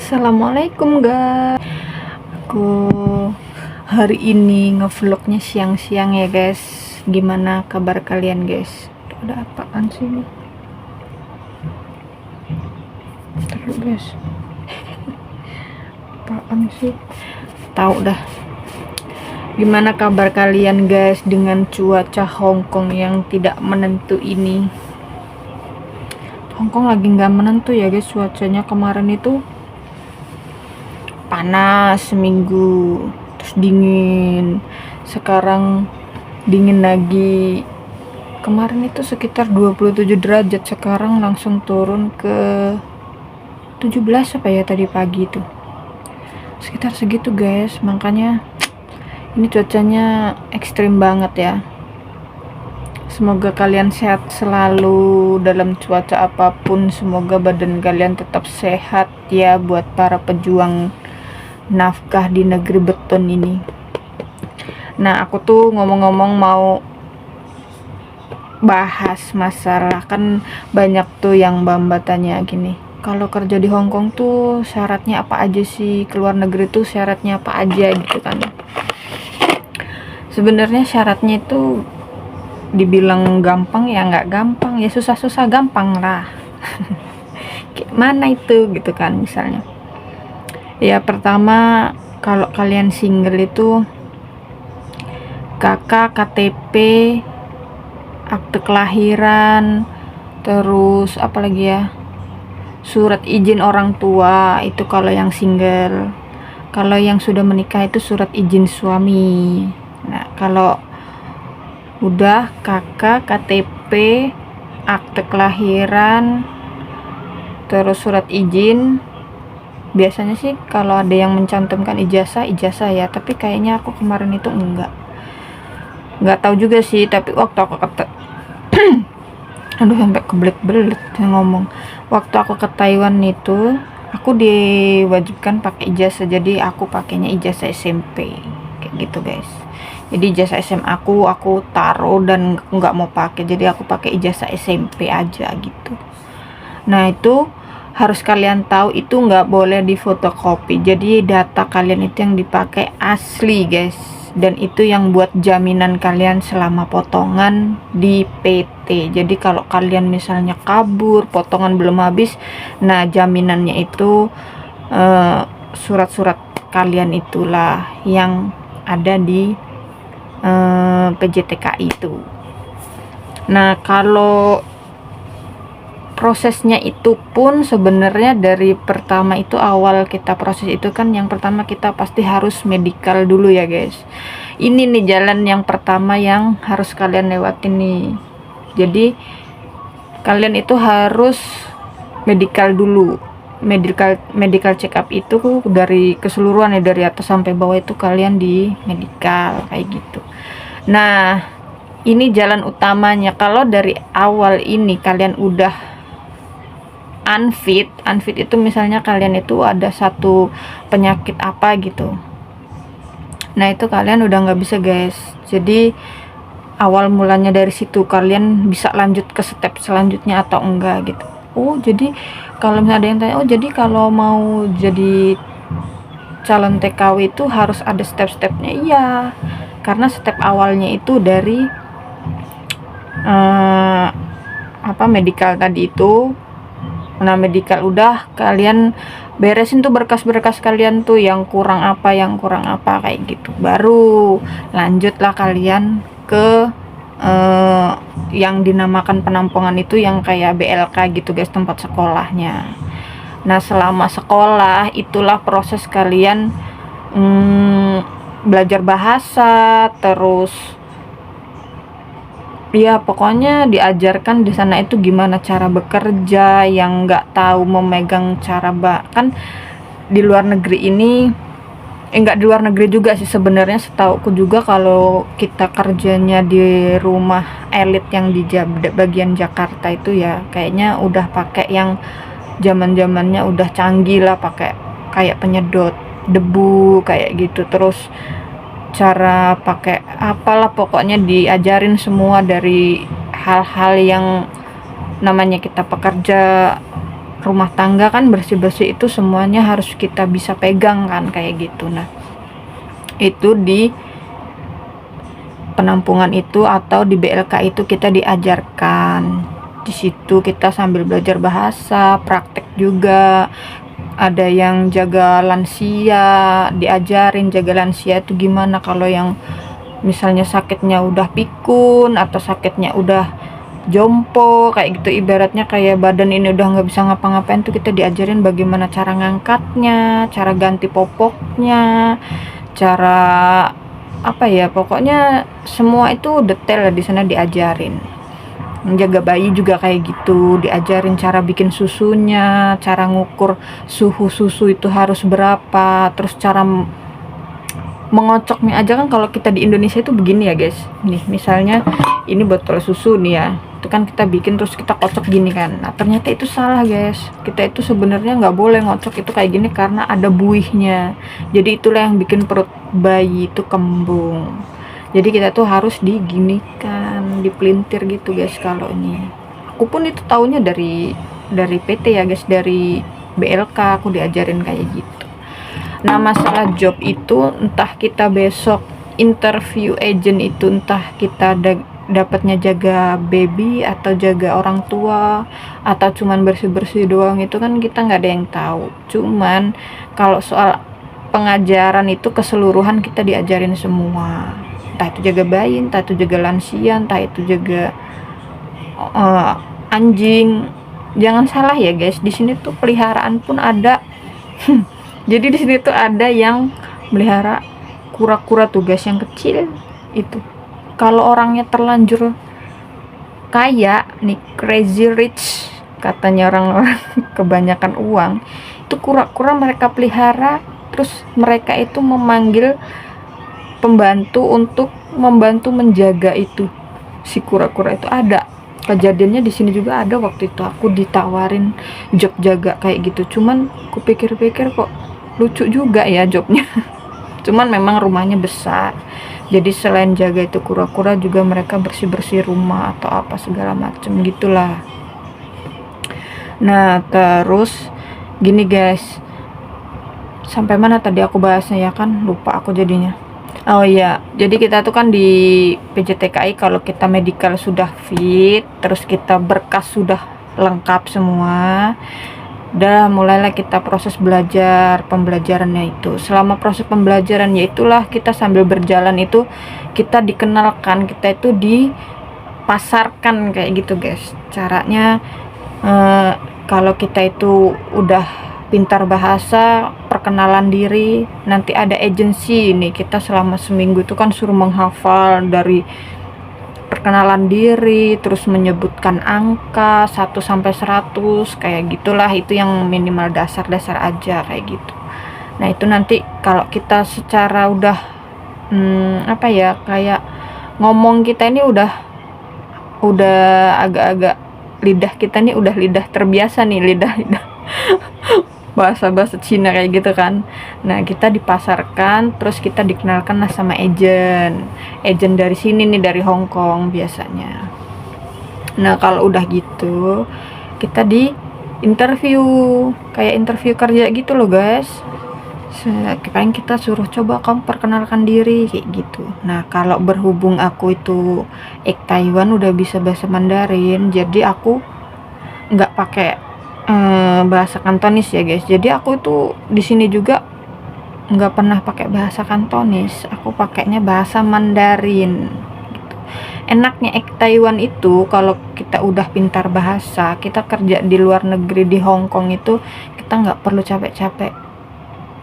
Assalamualaikum guys. Aku hari ini ngevlognya siang-siang ya guys. Gimana kabar kalian guys? Ada apaan sih ini? Terus guys. Apaan sih? Tahu dah. Gimana kabar kalian guys dengan cuaca Hongkong yang tidak menentu ini? Hongkong lagi nggak menentu ya guys cuacanya. Kemarin itu panas seminggu, terus dingin, sekarang dingin lagi. Kemarin itu sekitar 27 derajat, sekarang langsung turun ke 17 apa ya tadi pagi itu, sekitar segitu guys. Makanya ini cuacanya ekstrim banget ya. Semoga kalian sehat selalu dalam cuaca apapun. Semoga badan kalian tetap sehat ya, buat para pejuang nafkah di negeri beton ini. Nah, aku tuh ngomong-ngomong mau bahas masalah, kan banyak tuh yang mbak tanya gini, kalau kerja di Hongkong tuh syaratnya apa aja sih, keluar negeri tuh syaratnya apa aja gitu kan. Sebenarnya syaratnya itu dibilang gampang ya nggak gampang, ya susah-susah gampang lah. Mana itu gitu kan. Misalnya ya, pertama kalau kalian single itu kakak, KTP, akte kelahiran, terus apalagi ya, surat izin orang tua, itu kalau yang single. Kalau yang sudah menikah itu surat izin suami. Nah, kalau udah kakak, KTP, akte kelahiran, terus surat izin. Biasanya sih kalau ada yang mencantumkan ijazah ya, tapi kayaknya aku kemarin itu nggak tahu juga sih. Tapi waktu aku aduh sampai kebelet-belet ngomong, waktu aku ke Taiwan itu aku diwajibkan pakai ijazah, jadi aku pakainya ijazah SMP kayak gitu guys. Jadi ijazah SMA aku taruh dan nggak mau pakai, jadi aku pakai ijazah SMP aja gitu. Nah, itu harus kalian tahu, itu nggak boleh difotokopi. Jadi data kalian itu yang dipakai asli guys, dan itu yang buat jaminan kalian selama potongan di PT. Jadi kalau kalian misalnya kabur, potongan belum habis, nah jaminannya itu surat-surat kalian itulah yang ada di PJTK itu. Nah, kalau prosesnya itu pun sebenarnya dari pertama itu, awal kita proses itu kan yang pertama kita pasti harus medical dulu ya guys. Ini nih jalan yang pertama yang harus kalian lewatin nih. Jadi kalian itu harus medical dulu. Medical check up itu dari keseluruhan ya, dari atas sampai bawah itu kalian di medical kayak gitu. Nah, ini jalan utamanya. Kalau dari awal ini kalian udah unfit itu misalnya kalian itu ada satu penyakit apa gitu, nah itu kalian udah nggak bisa guys. Jadi awal mulanya dari situ kalian bisa lanjut ke step selanjutnya atau enggak gitu. Oh, jadi kalau misalnya ada yang tanya, oh jadi kalau mau jadi calon TKW itu harus ada step-stepnya. Iya, karena step awalnya itu dari medical tadi itu. Nah, medical udah kalian beresin tuh berkas-berkas kalian tuh yang kurang apa kayak gitu, baru lanjutlah kalian ke yang dinamakan penampungan itu, yang kayak BLK gitu guys, tempat sekolahnya. Nah, selama sekolah itulah proses kalian belajar bahasa, terus ya pokoknya diajarkan di sana itu gimana cara bekerja. Yang nggak tahu memegang cara kan di luar negeri ini, nggak di luar negeri juga sih sebenarnya, setauku juga kalau kita kerjanya di rumah elit yang di bagian Jakarta itu ya kayaknya udah pakai yang zaman-zamannya udah canggih lah, pakai kayak penyedot debu kayak gitu. Terus cara pakai apalah, pokoknya diajarin semua dari hal-hal yang namanya kita pekerja rumah tangga kan, bersih-bersih itu semuanya harus kita bisa pegang kan, kayak gitu. Nah, itu di penampungan itu atau di BLK itu kita diajarkan. Di situ kita sambil belajar bahasa, praktek juga. Ada yang jaga lansia, diajarin jaga lansia itu gimana kalau yang misalnya sakitnya udah pikun atau sakitnya udah jompo kayak gitu, ibaratnya kayak badan ini udah nggak bisa ngapa-ngapain tuh, kita diajarin bagaimana cara ngangkatnya, cara ganti popoknya, cara apa ya, pokoknya semua itu detail di sana diajarin. Menjaga bayi juga kayak gitu, diajarin cara bikin susunya, cara ngukur suhu susu itu harus berapa, terus cara mengocoknya aja kan. Kalau kita di Indonesia itu begini ya guys, nih misalnya ini botol susu nih ya, itu kan kita bikin terus kita kocok gini kan. Nah ternyata itu salah guys, kita itu sebenarnya nggak boleh ngocok itu kayak gini karena ada buihnya, jadi itulah yang bikin perut bayi itu kembung. Jadi kita tuh harus diginikan, dipelintir gitu guys. Kalau ini aku pun itu taunya dari PT ya guys, dari BLK aku diajarin kayak gitu. Nah masalah job itu, entah kita besok interview agent itu, entah kita dapatnya jaga baby atau jaga orang tua atau cuman bersih-bersih doang, itu kan kita nggak ada yang tahu. Cuman kalau soal pengajaran itu keseluruhan kita diajarin semua, entah itu jaga bayi, entah itu jaga lansia, entah itu jaga anjing. Jangan salah ya guys, di sini tuh peliharaan pun ada. Jadi di sini tuh ada yang melihara kura-kura tuh guys, yang kecil itu. Kalau orangnya terlanjur kaya nih, crazy rich katanya orang-orang, kebanyakan uang, itu kura-kura mereka pelihara, terus mereka itu memanggil pembantu untuk membantu menjaga itu si kura-kura itu. Ada kejadiannya di sini juga ada. Waktu itu aku ditawarin job jaga kayak gitu, cuman aku pikir-pikir kok lucu juga ya jobnya. Cuman memang rumahnya besar, jadi selain jaga itu kura-kura juga mereka bersih-bersih rumah atau apa segala macem gitulah. Nah terus gini guys, sampai mana tadi aku bahasnya ya kan, lupa aku jadinya. Oh iya, jadi kita tuh kan di PJTKI kalau kita medical sudah fit, terus kita berkas sudah lengkap semua, udah mulailah kita proses belajar, pembelajarannya itu. Selama proses pembelajarannya itulah kita sambil berjalan itu kita dikenalkan, kita itu dipasarkan kayak gitu guys. Caranya kalau kita itu udah pintar bahasa, perkenalan diri, nanti ada agensi nih, kita selama seminggu itu kan suruh menghafal dari perkenalan diri, terus menyebutkan angka 1 sampai 100 kayak gitulah. Itu yang minimal dasar-dasar aja kayak gitu. Nah itu nanti kalau kita secara udah apa ya, kayak ngomong kita ini udah agak-agak, lidah kita nih udah lidah terbiasa nih, lidah bahasa Cina kayak gitu kan. Nah kita dipasarkan, terus kita dikenalkan lah sama agent dari sini nih, dari Hong Kong biasanya. Nah kalau udah gitu kita di interview, kayak interview kerja gitu loh guys. Paling kita suruh coba kamu perkenalkan diri kayak gitu. Nah kalau berhubung aku itu Taiwan udah bisa bahasa Mandarin, jadi aku nggak pakai bahasa Kantonis ya guys. Jadi aku itu di sini juga nggak pernah pakai bahasa Kantonis, aku pakainya bahasa Mandarin gitu. Enaknya Taiwan itu kalau kita udah pintar bahasa, kita kerja di luar negeri di Hong Kong itu kita nggak perlu capek-capek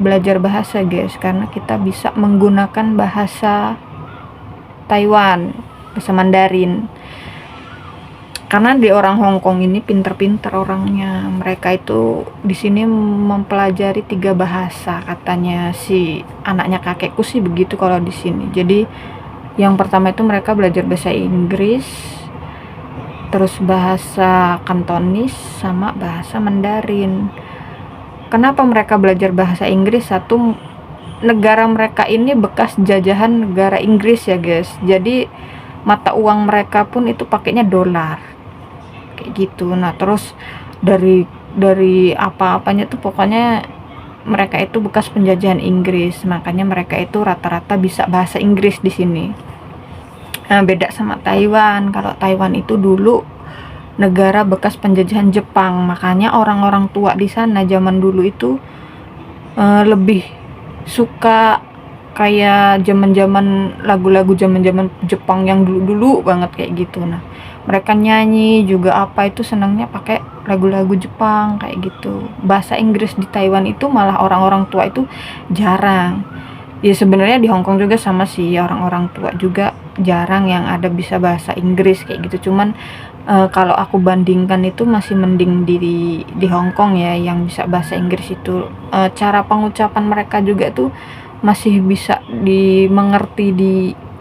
belajar bahasa guys, karena kita bisa menggunakan bahasa Taiwan, bahasa Mandarin. Karena di orang Hong Kong ini pinter-pinter orangnya, mereka itu di sini mempelajari 3 bahasa katanya, si anaknya kakekku sih begitu kalau di sini. Jadi yang pertama itu mereka belajar bahasa Inggris, terus bahasa Kantonis sama bahasa Mandarin. Kenapa mereka belajar bahasa Inggris? Satu, negara mereka ini bekas jajahan negara Inggris ya guys, jadi mata uang mereka pun itu pakainya dolar kayak gitu. Nah terus dari dari apa-apanya tuh pokoknya mereka itu bekas penjajahan Inggris, makanya mereka itu rata-rata bisa bahasa Inggris di sini. Nah, beda sama Taiwan. Kalau Taiwan itu dulu negara bekas penjajahan Jepang, makanya orang-orang tua di sana zaman dulu itu lebih suka kayak zaman-zaman lagu-lagu zaman-zaman Jepang yang dulu-dulu banget kayak gitu. Nah, mereka nyanyi juga apa itu senangnya pakai lagu-lagu Jepang kayak gitu. Bahasa Inggris di Taiwan itu malah orang-orang tua itu jarang. Ya sebenarnya di Hong Kong juga sama sih, orang-orang tua juga jarang yang ada bisa bahasa Inggris kayak gitu. Cuman kalau aku bandingkan itu masih mending di Hong Kong ya yang bisa bahasa Inggris itu. Cara pengucapan mereka juga tuh masih bisa dimengerti di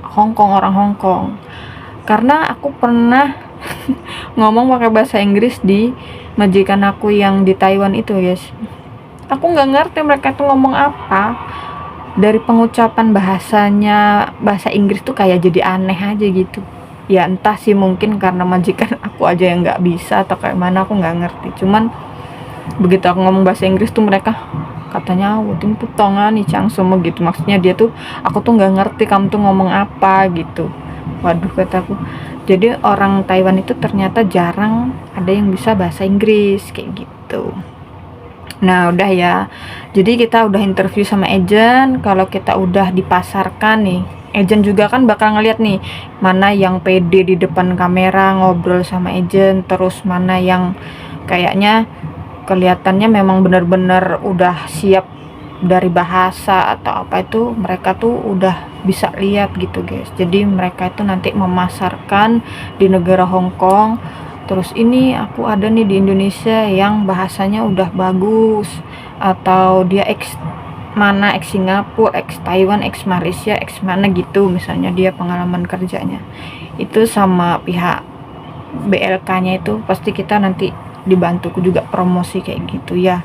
Hong Kong, orang Hong Kong. Karena aku pernah ngomong pakai bahasa Inggris di majikan aku yang di Taiwan itu, guys. Aku nggak ngerti mereka tuh ngomong apa. Dari pengucapan bahasanya, bahasa Inggris tuh kayak jadi aneh aja gitu. Ya entah sih, mungkin karena majikan aku aja yang nggak bisa atau kayak mana, aku nggak ngerti. Cuman begitu aku ngomong bahasa Inggris tuh mereka katanya wuting putongan nih cang semua gitu, maksudnya dia tuh aku tuh nggak ngerti kamu tuh ngomong apa gitu. Waduh, kataku, jadi orang Taiwan itu ternyata jarang ada yang bisa bahasa Inggris kayak gitu. Nah udah ya, jadi kita udah interview sama agent. Kalau kita udah dipasarkan nih, agent juga kan bakal ngeliat nih mana yang pede di depan kamera ngobrol sama agent, terus mana yang kayaknya kelihatannya memang benar-benar udah siap dari bahasa atau apa, itu mereka tuh udah bisa lihat gitu guys. Jadi mereka itu nanti memasarkan di negara Hong Kong, terus ini aku ada nih di Indonesia yang bahasanya udah bagus, atau dia ex mana, ex Singapura, ex Taiwan, ex Malaysia, ex mana gitu, misalnya dia pengalaman kerjanya itu sama pihak BLK-nya, itu pasti kita nanti dibantu juga promosi kayak gitu ya.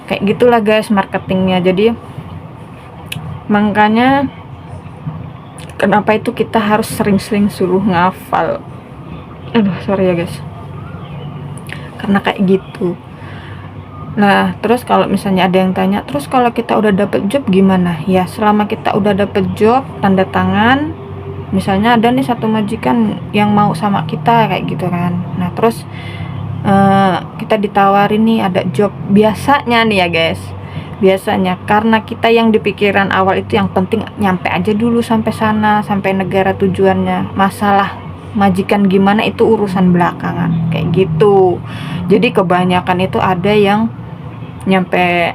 Kayak gitulah guys marketingnya. Jadi makanya kenapa itu kita harus sering-sering suruh ngafal. Aduh sorry ya guys, karena kayak gitu. Nah terus kalau misalnya ada yang tanya, terus kalau kita udah dapet job gimana ya? Selama kita udah dapet job, tanda tangan, misalnya ada nih satu majikan yang mau sama kita kayak gitu kan. Nah terus kita ditawarin nih ada job, biasanya nih ya guys, biasanya karena kita yang di pikiran awal itu yang penting nyampe aja dulu sampai sana, sampai negara tujuannya. Masalah majikan gimana itu urusan belakangan kayak gitu. Jadi kebanyakan itu ada yang nyampe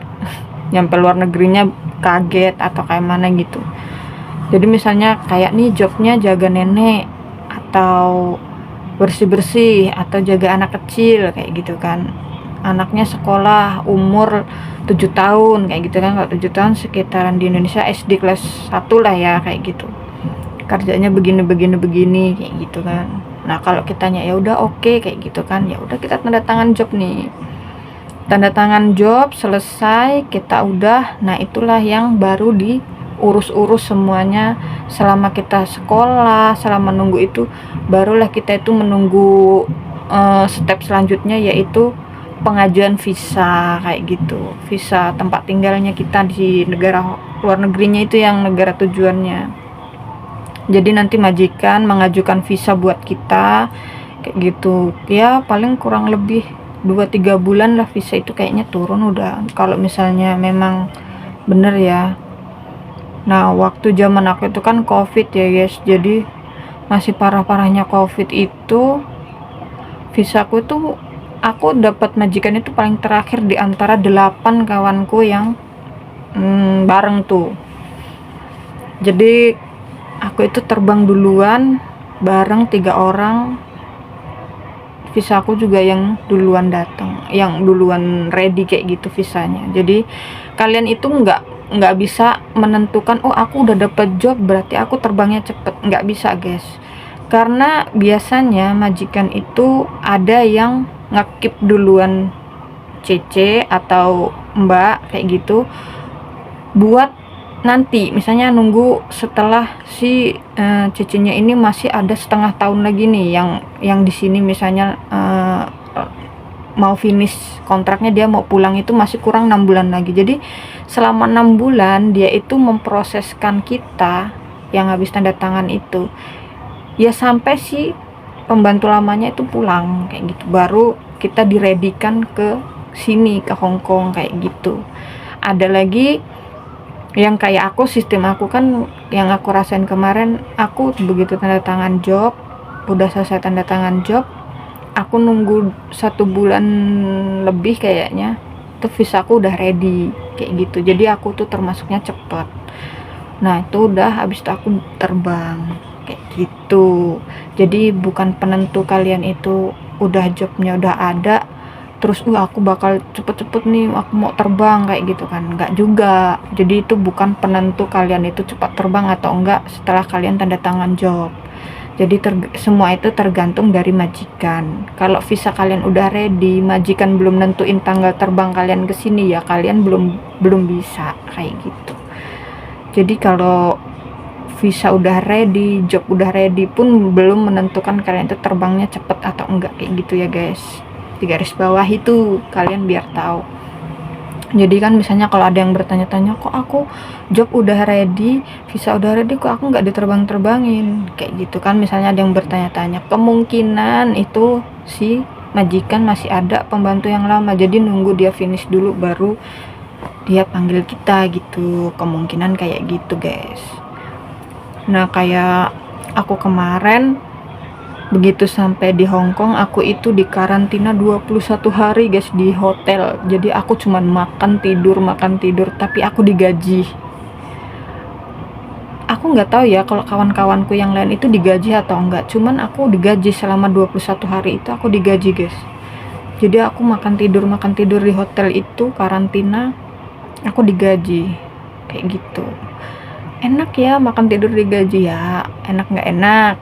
luar negerinya kaget atau kayak mana gitu. Jadi misalnya kayak nih jobnya jaga nenek atau bersih-bersih atau jaga anak kecil kayak gitu kan, anaknya sekolah umur 7 tahun kayak gitu kan. Kalau 7 tahun sekitaran di Indonesia SD kelas 1 lah ya kayak gitu, kerjanya begini kayak gitu kan. Nah kalau kitanya ya udah oke kayak gitu kan, ya udah kita tanda tangan job nih, tanda tangan job selesai, kita udah, nah itulah yang baru diurus-urus semuanya. Selama kita sekolah, selama nunggu itu, barulah kita itu menunggu step selanjutnya, yaitu pengajuan visa kayak gitu, visa tempat tinggalnya kita di negara luar negerinya itu yang negara tujuannya. Jadi nanti majikan mengajukan visa buat kita kayak gitu ya, paling kurang lebih 2-3 bulan lah visa itu kayaknya turun udah, kalau misalnya memang bener ya. Nah waktu zaman aku itu kan covid ya guys, jadi masih parah-parahnya covid itu, visaku tuh aku dapat majikan itu paling terakhir di antara 8 kawanku yang bareng tuh. Jadi aku itu terbang duluan bareng 3 orang, visa aku juga yang duluan datang, yang duluan ready kayak gitu visanya. Jadi kalian itu nggak bisa menentukan oh aku udah dapet job berarti aku terbangnya cepet, nggak bisa guys. Karena biasanya majikan itu ada yang ngekip duluan CC atau mbak kayak gitu, buat nanti misalnya nunggu setelah si CC-nya ini masih ada setengah tahun lagi nih, yang di sini misalnya mau finish kontraknya, dia mau pulang itu masih kurang 6 bulan lagi. Jadi selama 6 bulan dia itu memproseskan kita yang habis tanda tangan itu ya sampai si pembantu lamanya itu pulang kayak gitu, baru kita diredikan ke sini, ke Hong Kong kayak gitu. Ada lagi yang kayak aku, sistem aku kan yang aku rasain kemarin, aku begitu tanda tangan job, udah selesai tanda tangan job, aku nunggu 1 bulan lebih kayaknya tuh visa aku udah ready kayak gitu. Jadi aku tuh termasuknya cepet. Nah itu udah habis itu aku terbang kayak gitu. Jadi bukan penentu kalian itu udah jobnya udah ada terus aku bakal cepet-cepet nih aku mau terbang kayak gitu kan, enggak juga. Jadi itu bukan penentu kalian itu cepat terbang atau enggak setelah kalian tanda tangan job. Jadi semua itu tergantung dari majikan. Kalau visa kalian udah ready, majikan belum nentuin tanggal terbang kalian ke sini, ya kalian belum bisa kayak gitu. Jadi kalau visa udah ready, job udah ready pun belum menentukan kalian itu terbangnya cepet atau enggak kayak gitu ya guys. Di garis bawah itu kalian biar tahu. Jadi kan misalnya kalau ada yang bertanya-tanya, kok aku job udah ready, visa udah ready, kok aku nggak diterbang-terbangin kayak gitu kan, misalnya ada yang bertanya-tanya. Kemungkinan itu si majikan masih ada pembantu yang lama, jadi nunggu dia finish dulu baru dia panggil kita gitu, kemungkinan kayak gitu guys. Nah kayak aku kemarin begitu sampai di Hong Kong, aku itu di karantina 21 hari guys di hotel. Jadi aku cuman makan tidur, tapi aku digaji. Aku nggak tahu ya kalau kawan-kawanku yang lain itu digaji atau enggak, cuman aku digaji selama 21 hari itu aku digaji guys. Jadi aku makan tidur di hotel itu karantina, aku digaji kayak gitu. Enak ya makan tidur digaji ya, enak nggak enak,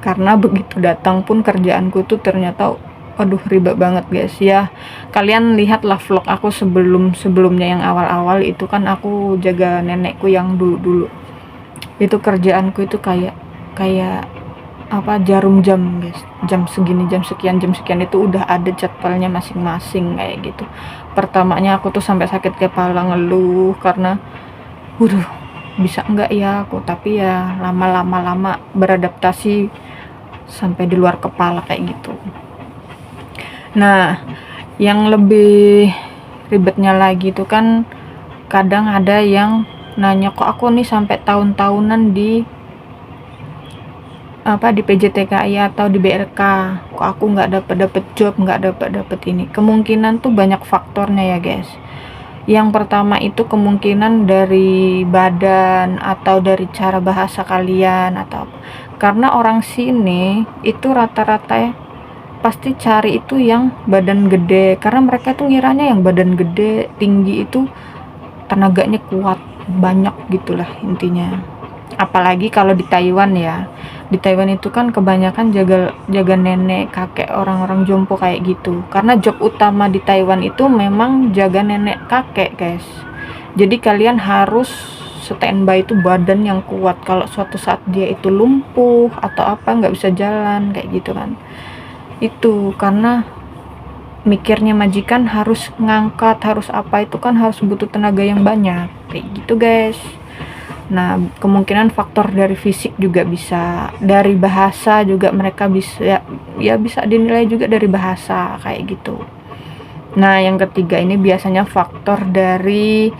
karena begitu datang pun kerjaanku tuh ternyata aduh ribet banget guys ya. Kalian lihatlah vlog aku sebelumnya yang awal-awal itu kan aku jaga nenekku yang dulu itu, kerjaanku itu kayak apa, jarum jam guys, jam segini jam sekian itu udah ada jadwalnya masing-masing kayak gitu. Pertamanya aku tuh sampai sakit kepala ngeluh karena waduh bisa enggak ya aku, tapi ya lama beradaptasi sampai di luar kepala kayak gitu. Nah yang lebih ribetnya lagi itu kan kadang ada yang nanya, kok aku nih sampai tahun-tahunan di PJTKI atau di BRK, kok aku nggak dapet job, nggak dapet ini. Kemungkinan tuh banyak faktornya ya guys. Yang pertama itu kemungkinan dari badan atau dari cara bahasa kalian atau apa. Karena orang sini itu rata-rata pasti cari itu yang badan gede, karena mereka tuh ngiranya yang badan gede tinggi itu tenaganya kuat, banyak gitulah intinya. Apalagi kalau di Taiwan ya, di Taiwan itu kan kebanyakan jaga nenek kakek, orang-orang jompo kayak gitu. Karena job utama di Taiwan itu memang jaga nenek kakek guys. Jadi kalian harus standby itu badan yang kuat, kalau suatu saat dia itu lumpuh atau apa nggak bisa jalan kayak gitu kan. Itu karena mikirnya majikan harus ngangkat, harus apa, itu kan harus butuh tenaga yang banyak kayak gitu guys. Nah kemungkinan faktor dari fisik juga bisa, dari bahasa juga mereka bisa ya bisa dinilai juga dari bahasa kayak gitu. Nah yang ketiga ini biasanya faktor dari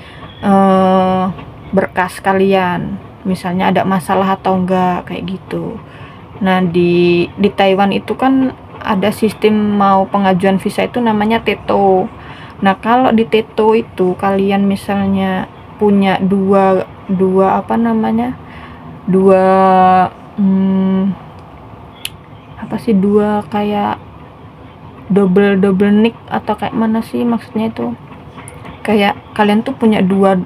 berkas kalian, misalnya ada masalah atau enggak kayak gitu. Nah di Taiwan itu kan ada sistem mau pengajuan visa itu namanya TETO. Nah kalau di TETO itu kalian misalnya punya dua kayak double nick atau kayak mana sih maksudnya itu, kayak kalian tuh punya dua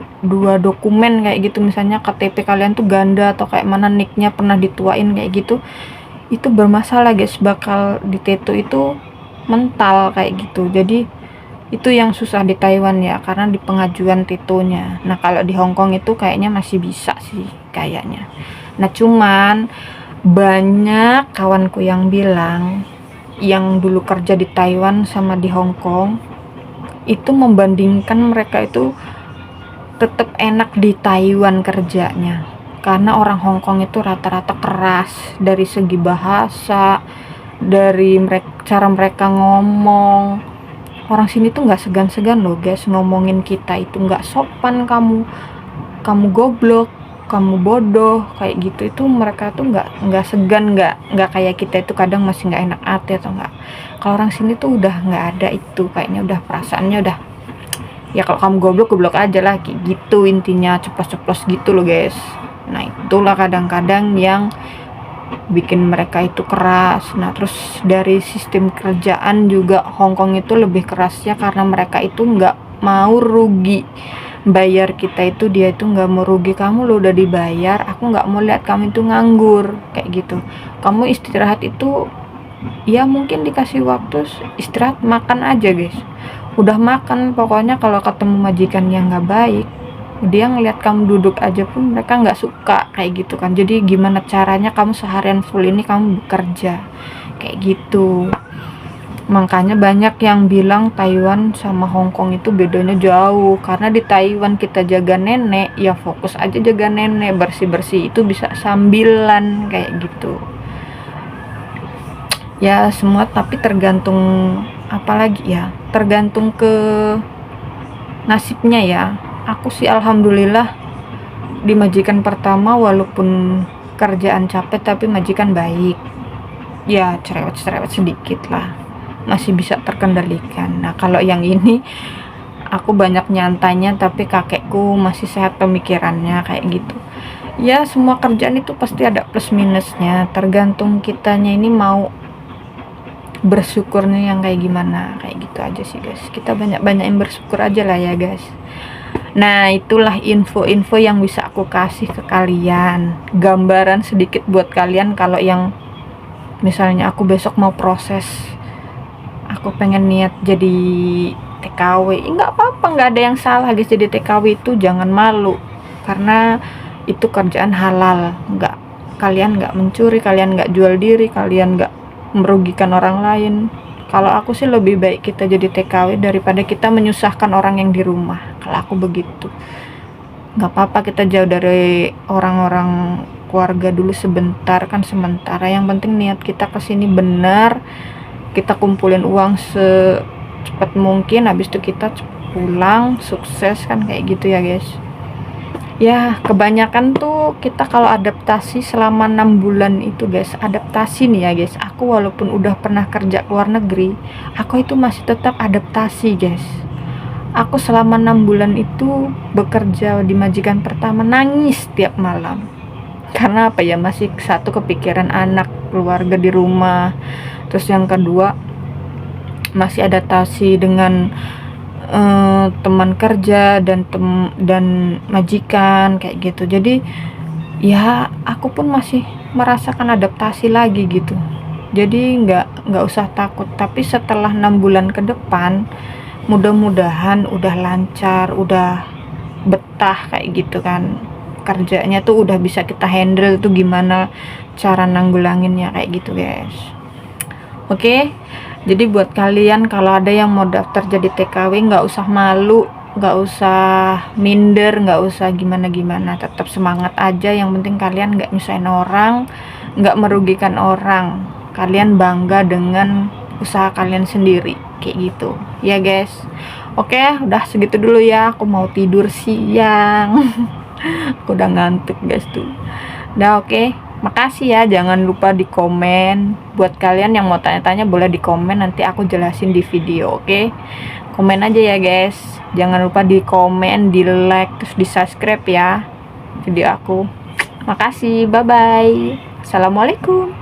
dokumen kayak gitu, misalnya KTP kalian tuh ganda atau kayak mana nicknya pernah dituain kayak gitu, itu bermasalah guys, bakal diteto itu mental kayak gitu. Jadi itu yang susah di Taiwan ya, karena di pengajuan tetonya. Nah kalau di Hong Kong itu kayaknya masih bisa sih kayaknya. Nah cuman banyak kawanku yang bilang yang dulu kerja di Taiwan sama di Hong Kong itu membandingkan mereka itu tetap enak di Taiwan kerjanya, karena orang Hong Kong itu rata-rata keras dari segi bahasa, dari cara mereka ngomong. Orang sini tuh nggak segan-segan loh guys ngomongin kita itu, nggak sopan, kamu goblok, kamu bodoh, kayak gitu. Itu mereka tuh nggak segan, nggak kayak kita itu kadang masih nggak enak hati atau nggak. Kalau orang sini tuh udah nggak ada itu, kayaknya udah perasaannya udah, ya kalau kamu goblok aja lah, kayak gitu intinya, ceplos-ceplos gitu loh guys. Nah itulah kadang-kadang yang bikin mereka itu keras. Nah terus dari sistem kerjaan juga Hong Kong itu lebih kerasnya karena mereka itu nggak mau rugi bayar kita itu, dia itu nggak mau rugi. Kamu lo udah dibayar, aku nggak mau lihat kamu itu nganggur kayak gitu. Kamu istirahat itu ya mungkin dikasih waktu istirahat, makan aja guys, udah makan. Pokoknya kalau ketemu majikan yang nggak baik, dia ngeliat kamu duduk aja pun mereka nggak suka kayak gitu kan. Jadi gimana caranya kamu seharian full ini kamu bekerja kayak gitu. Makanya banyak yang bilang Taiwan sama Hong Kong itu bedanya jauh, karena di Taiwan kita jaga nenek, ya fokus aja jaga nenek, bersih-bersih itu bisa sambilan kayak gitu. Ya semua tapi tergantung, apalagi ya, tergantung ke nasibnya ya. Aku sih alhamdulillah di majikan pertama walaupun kerjaan capek tapi majikan baik. Ya cerewet-cerewet sedikit lah, masih bisa terkendalikan. Nah kalau yang ini aku banyak nyantainya tapi kakekku masih sehat pemikirannya kayak gitu. Ya semua kerjaan itu pasti ada plus minusnya, tergantung kitanya ini mau bersyukurnya yang kayak gimana, kayak gitu aja sih guys. Kita banyak-banyakin bersyukur aja lah ya guys. Nah itulah info-info yang bisa aku kasih ke kalian, gambaran sedikit buat kalian. Kalau yang misalnya aku besok mau proses, aku pengen niat jadi TKW, nggak apa-apa, nggak ada yang salah guys. Jadi TKW itu jangan malu, karena itu kerjaan halal. Kalian nggak mencuri, kalian nggak jual diri, kalian nggak merugikan orang lain. Kalau aku sih lebih baik kita jadi TKW daripada kita menyusahkan orang yang di rumah. Kalau aku begitu, nggak apa-apa kita jauh dari orang-orang keluarga dulu sebentar kan, sementara. Yang penting niat kita kesini benar, kita kumpulin uang secepat mungkin, habis itu kita pulang sukses kan, kayak gitu ya guys. Ya kebanyakan tuh kita kalau adaptasi selama 6 bulan itu guys, adaptasi nih ya guys. Aku walaupun udah pernah kerja ke luar negeri, aku itu masih tetap adaptasi guys. Aku selama 6 bulan itu bekerja di majikan pertama nangis tiap malam. Karena apa ya, masih satu kepikiran anak, keluarga di rumah. Terus yang kedua masih adaptasi dengan teman kerja dan majikan kayak gitu. Jadi ya aku pun masih merasakan adaptasi lagi gitu. Jadi nggak usah takut. Tapi setelah 6 bulan ke depan, mudah-mudahan udah lancar, udah betah kayak gitu kan. Kerjanya tuh udah bisa kita handle tuh gimana cara nanggulanginnya kayak gitu guys. Oke. Jadi buat kalian kalau ada yang mau daftar jadi TKW, nggak usah malu, nggak usah minder, nggak usah gimana-gimana, tetap semangat aja. Yang penting kalian nggak nyusahin orang, nggak merugikan orang, kalian bangga dengan usaha kalian sendiri kayak gitu ya guys. Oke, udah segitu dulu ya, aku mau tidur siang. Aku udah ngantuk guys tuh. Udah oke. Makasih ya, jangan lupa di komen. Buat kalian yang mau tanya-tanya boleh di komen, nanti aku jelasin di video, oke? Komen aja ya guys. Jangan lupa di komen, di like, terus di subscribe ya video aku. Makasih, bye-bye. Assalamualaikum.